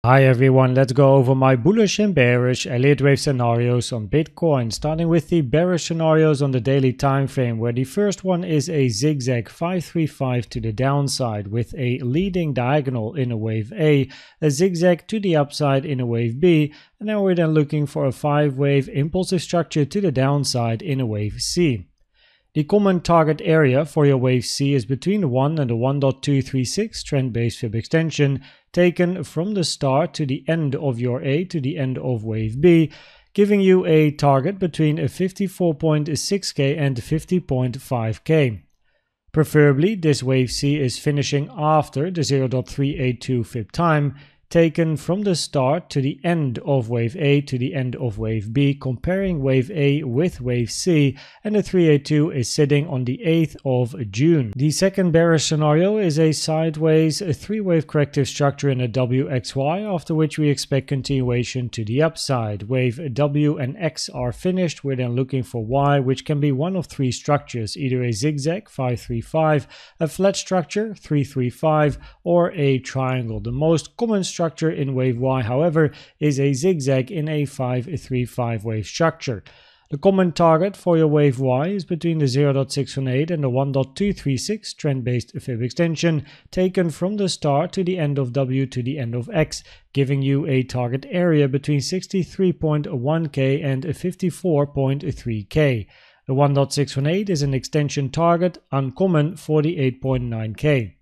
Hi everyone, let's go over my bullish and bearish Elliott wave scenarios on Bitcoin, starting with the bearish scenarios on the daily time frame, where the first one is a zigzag 535 to the downside with a leading diagonal in a wave A zigzag to the upside in a wave B, and then we're looking for a 5-wave impulsive structure to the downside in a wave C. The common target area for your wave C is between the 1 and the 1.236 trend-based fib extension, taken from the start to the end of your A to the end of wave B, giving you a target between 54.6k and 50.5k. Preferably, this wave C is finishing after the 0.382 fib time, taken from the start to the end of wave A to the end of wave B, comparing wave A with wave C, and the 382 is sitting on the 8th of June. The second bearish scenario is a sideways 3-wave corrective structure in a WXY, after which we expect continuation to the upside. Wave W and X are finished. We're then looking for Y, which can be one of 3 structures, either a zigzag 535, a flat structure 335, or a triangle. The most common structure in wave Y, however, is a zigzag in a 535 wave structure. The common target for your wave Y is between the 0.618 and the 1.236 trend-based fib extension, taken from the start to the end of W to the end of X, giving you a target area between 63.1k and 54.3k. The 1.618 is an extension target, uncommon 48.9k.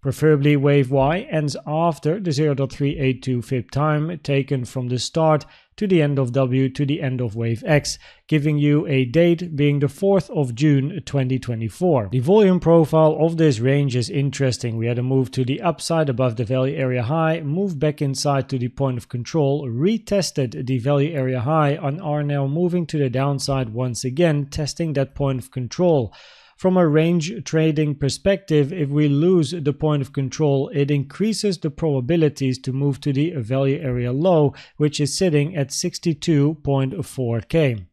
Preferably wave Y ends after the 0.382 fib time, taken from the start to the end of W to the end of wave X, giving you a date being the 4th of June 2024. The volume profile of this range is interesting. We had a move to the upside above the value area high, moved back inside to the point of control, retested the value area high, and are now moving to the downside once again, testing that point of control. From a range trading perspective, if we lose the point of control, it increases the probabilities to move to the value area low, which is sitting at 62.4k.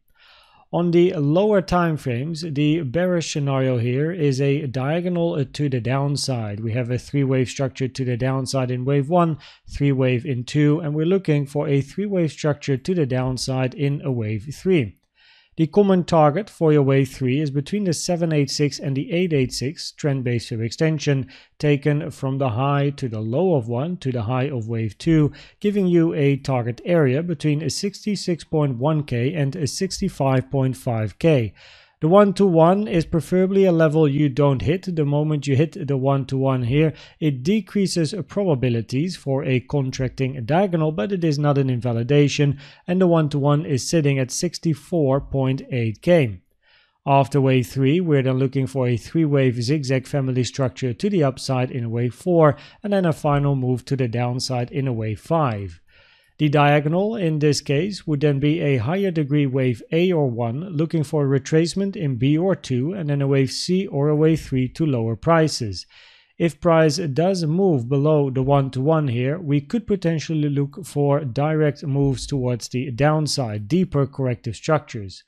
On the lower time frames, the bearish scenario here is a diagonal to the downside. We have a 3-wave structure to the downside in wave 1, 3-wave in 2, and we're looking for a 3-wave structure to the downside in a wave 3. The common target for your wave 3 is between the 786 and the 886 trend-based fib extension, taken from the high to the low of 1 to the high of wave 2, giving you a target area between 66.1k and 65.5k. The 1-to-1 is preferably a level you don't hit. The moment you hit the 1-to-1 here, it decreases probabilities for a contracting diagonal, but it is not an invalidation, and the 1-to-1 is sitting at 64.8k. After wave 3, we're then looking for a 3-wave zigzag family structure to the upside in wave 4, and then a final move to the downside in a wave 5. The diagonal in this case would then be a higher degree wave A or 1, looking for a retracement in B or 2, and then a wave C or a wave 3 to lower prices. If price does move below the 1-to-1 here, we could potentially look for direct moves towards the downside, deeper corrective structures.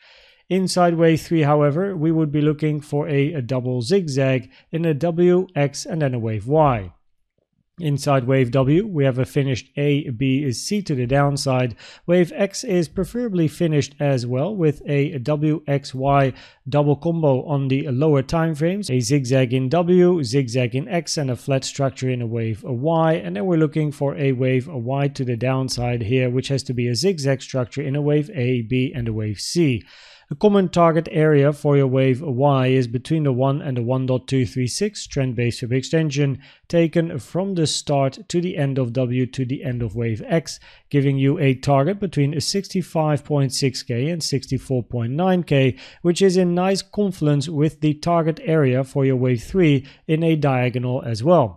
Inside wave 3, however, we would be looking for a double zigzag in a W, X, and then a wave Y. Inside wave W, we have a finished A, B, C to the downside. Wave X is preferably finished as well, with a WXY double combo on the lower time frames, a zigzag in W, zigzag in X, and a flat structure in a wave Y. And then we're looking for a wave Y to the downside here, which has to be a zigzag structure in a wave A, B, and a wave C. The common target area for your wave Y is between the 1 and the 1.236 trend-based fib extension, taken from the start to the end of W to the end of wave X, giving you a target between 65.6k and 64.9k, which is in nice confluence with the target area for your wave 3 in a diagonal as well.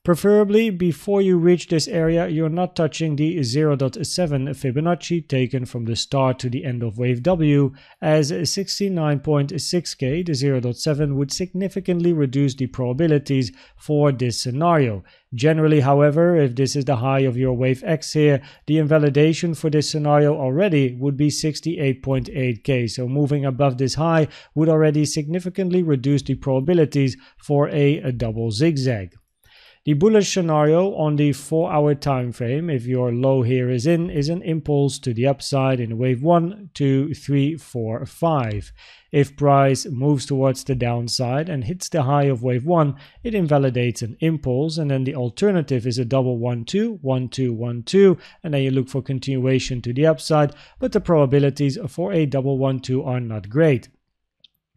Preferably, before you reach this area, you're not touching the 0.7 Fibonacci taken from the start to the end of wave W, as 69.6k, the 0.7, would significantly reduce the probabilities for this scenario. Generally, however, if this is the high of your wave X here, the invalidation for this scenario already would be 68.8k, so moving above this high would already significantly reduce the probabilities for a double zigzag. The bullish scenario on the 4-hour time frame, if your low here is an impulse to the upside in wave 1, 2, 3, 4, 5. If price moves towards the downside and hits the high of wave 1, it invalidates an impulse, and then the alternative is a double 1, 2, 1, 2, 1, 2, and then you look for continuation to the upside, but the probabilities for a double 1, 2 are not great.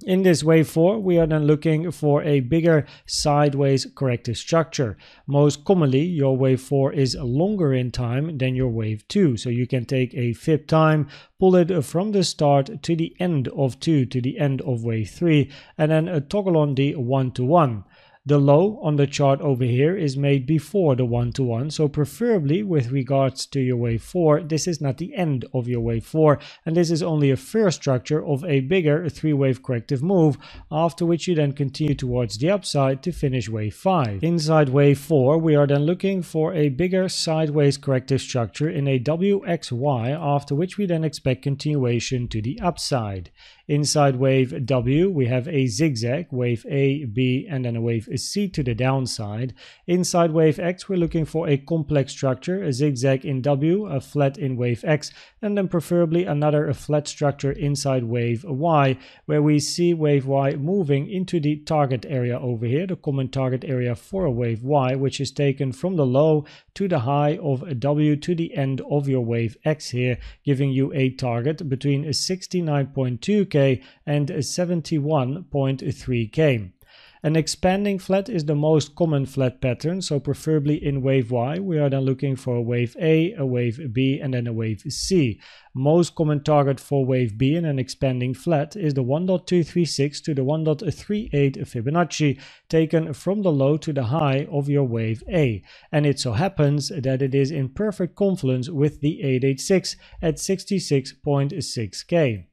In this wave 4, we are then looking for a bigger sideways corrective structure. Most commonly, your wave 4 is longer in time than your wave 2. So you can take a fib time, pull it from the start to the end of 2 to the end of wave 3, and then toggle on the 1-to-1. The low on the chart over here is made before the 1-to-1, so preferably with regards to your wave 4, this is not the end of your wave 4, and this is only a first structure of a bigger 3-wave corrective move, after which you then continue towards the upside to finish wave 5. Inside wave 4, we are then looking for a bigger sideways corrective structure in a WXY, after which we then expect continuation to the upside. Inside wave W, we have a zigzag, wave A, B, and then a wave C to the downside. Inside wave X, we're looking for a complex structure, a zigzag in W, a flat in wave X, and then preferably another flat structure inside wave Y, where we see wave Y moving into the target area over here, the common target area for a wave Y, which is taken from the low to the high of W to the end of your wave X here, giving you a target between 69.2K and 71.3K. An expanding flat is the most common flat pattern, so preferably in wave Y, we are then looking for a wave A, a wave B, and then a wave C. Most common target for wave B in an expanding flat is the 1.236 to the 1.38 Fibonacci, taken from the low to the high of your wave A. And it so happens that it is in perfect confluence with the 886 at 66.6K.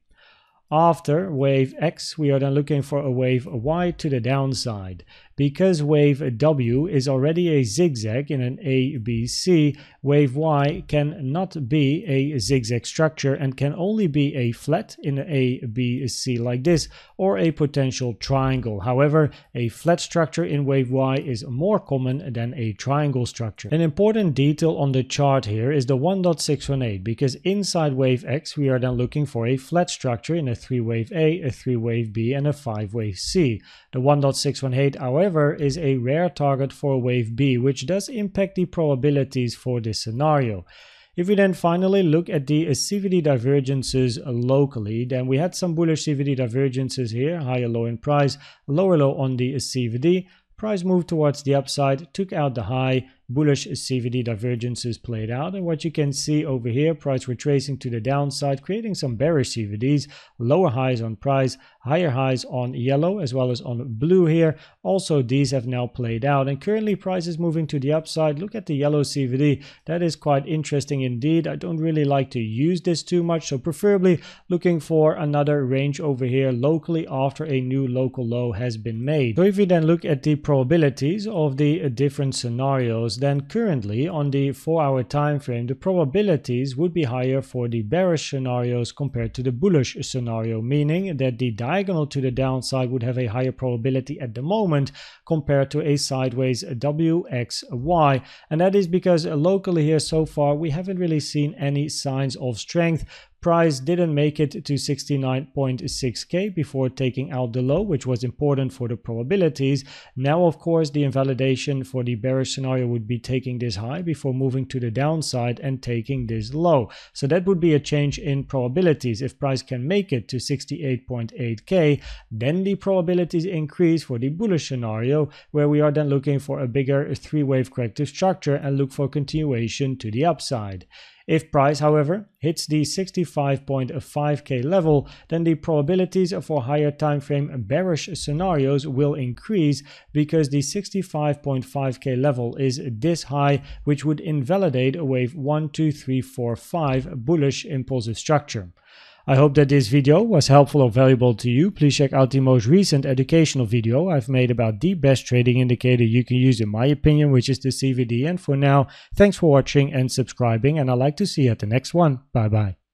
After wave X, we are then looking for a wave Y to the downside. Because wave W is already a zigzag in an ABC, wave Y cannot be a zigzag structure and can only be a flat in an ABC like this, or a potential triangle. However, a flat structure in wave Y is more common than a triangle structure. An important detail on the chart here is the 1.618, because inside wave X we are then looking for a flat structure in a 3-wave A, a 3-wave B, and a 5-wave C. The 1.618, however, is a rare target for wave B, which does impact the probabilities for this scenario. If we then finally look at the CVD divergences locally, then we had some bullish CVD divergences here, higher low in price, lower low on the CVD. Price moved towards the upside, took out the high, bullish CVD divergences played out, and what you can see over here, price retracing to the downside, creating some bearish CVDs, lower highs on price, higher highs on yellow as well as on blue here. Also, these have now played out, and currently price is moving to the upside. Look at the yellow CVD, that is quite interesting indeed. I don't really like to use this too much, so preferably looking for another range over here locally after a new local low has been made. So if we then look at the probabilities of the different scenarios, then currently on the 4-hour time frame, the probabilities would be higher for the bearish scenarios compared to the bullish scenario, meaning that the diagonal to the downside would have a higher probability at the moment compared to a sideways WXY, and that is because locally here so far we haven't really seen any signs of strength. Price didn't make it to 69.6K before taking out the low, which was important for the probabilities. Now, of course, the invalidation for the bearish scenario would be taking this high before moving to the downside and taking this low. So that would be a change in probabilities. If price can make it to 68.8K, then the probabilities increase for the bullish scenario, where we are then looking for a bigger 3-wave corrective structure and look for continuation to the upside. If price, however, hits the 65.5K level, then the probabilities for higher time frame bearish scenarios will increase, because the 65.5K level is this high, which would invalidate a wave 1, 2, 3, 4, 5 bullish impulsive structure. I hope that this video was helpful or valuable to you. Please check out the most recent educational video I've made about the best trading indicator you can use in my opinion, which is the CVD. And for now, thanks for watching and subscribing, and I'd like to see you at the next one. Bye bye.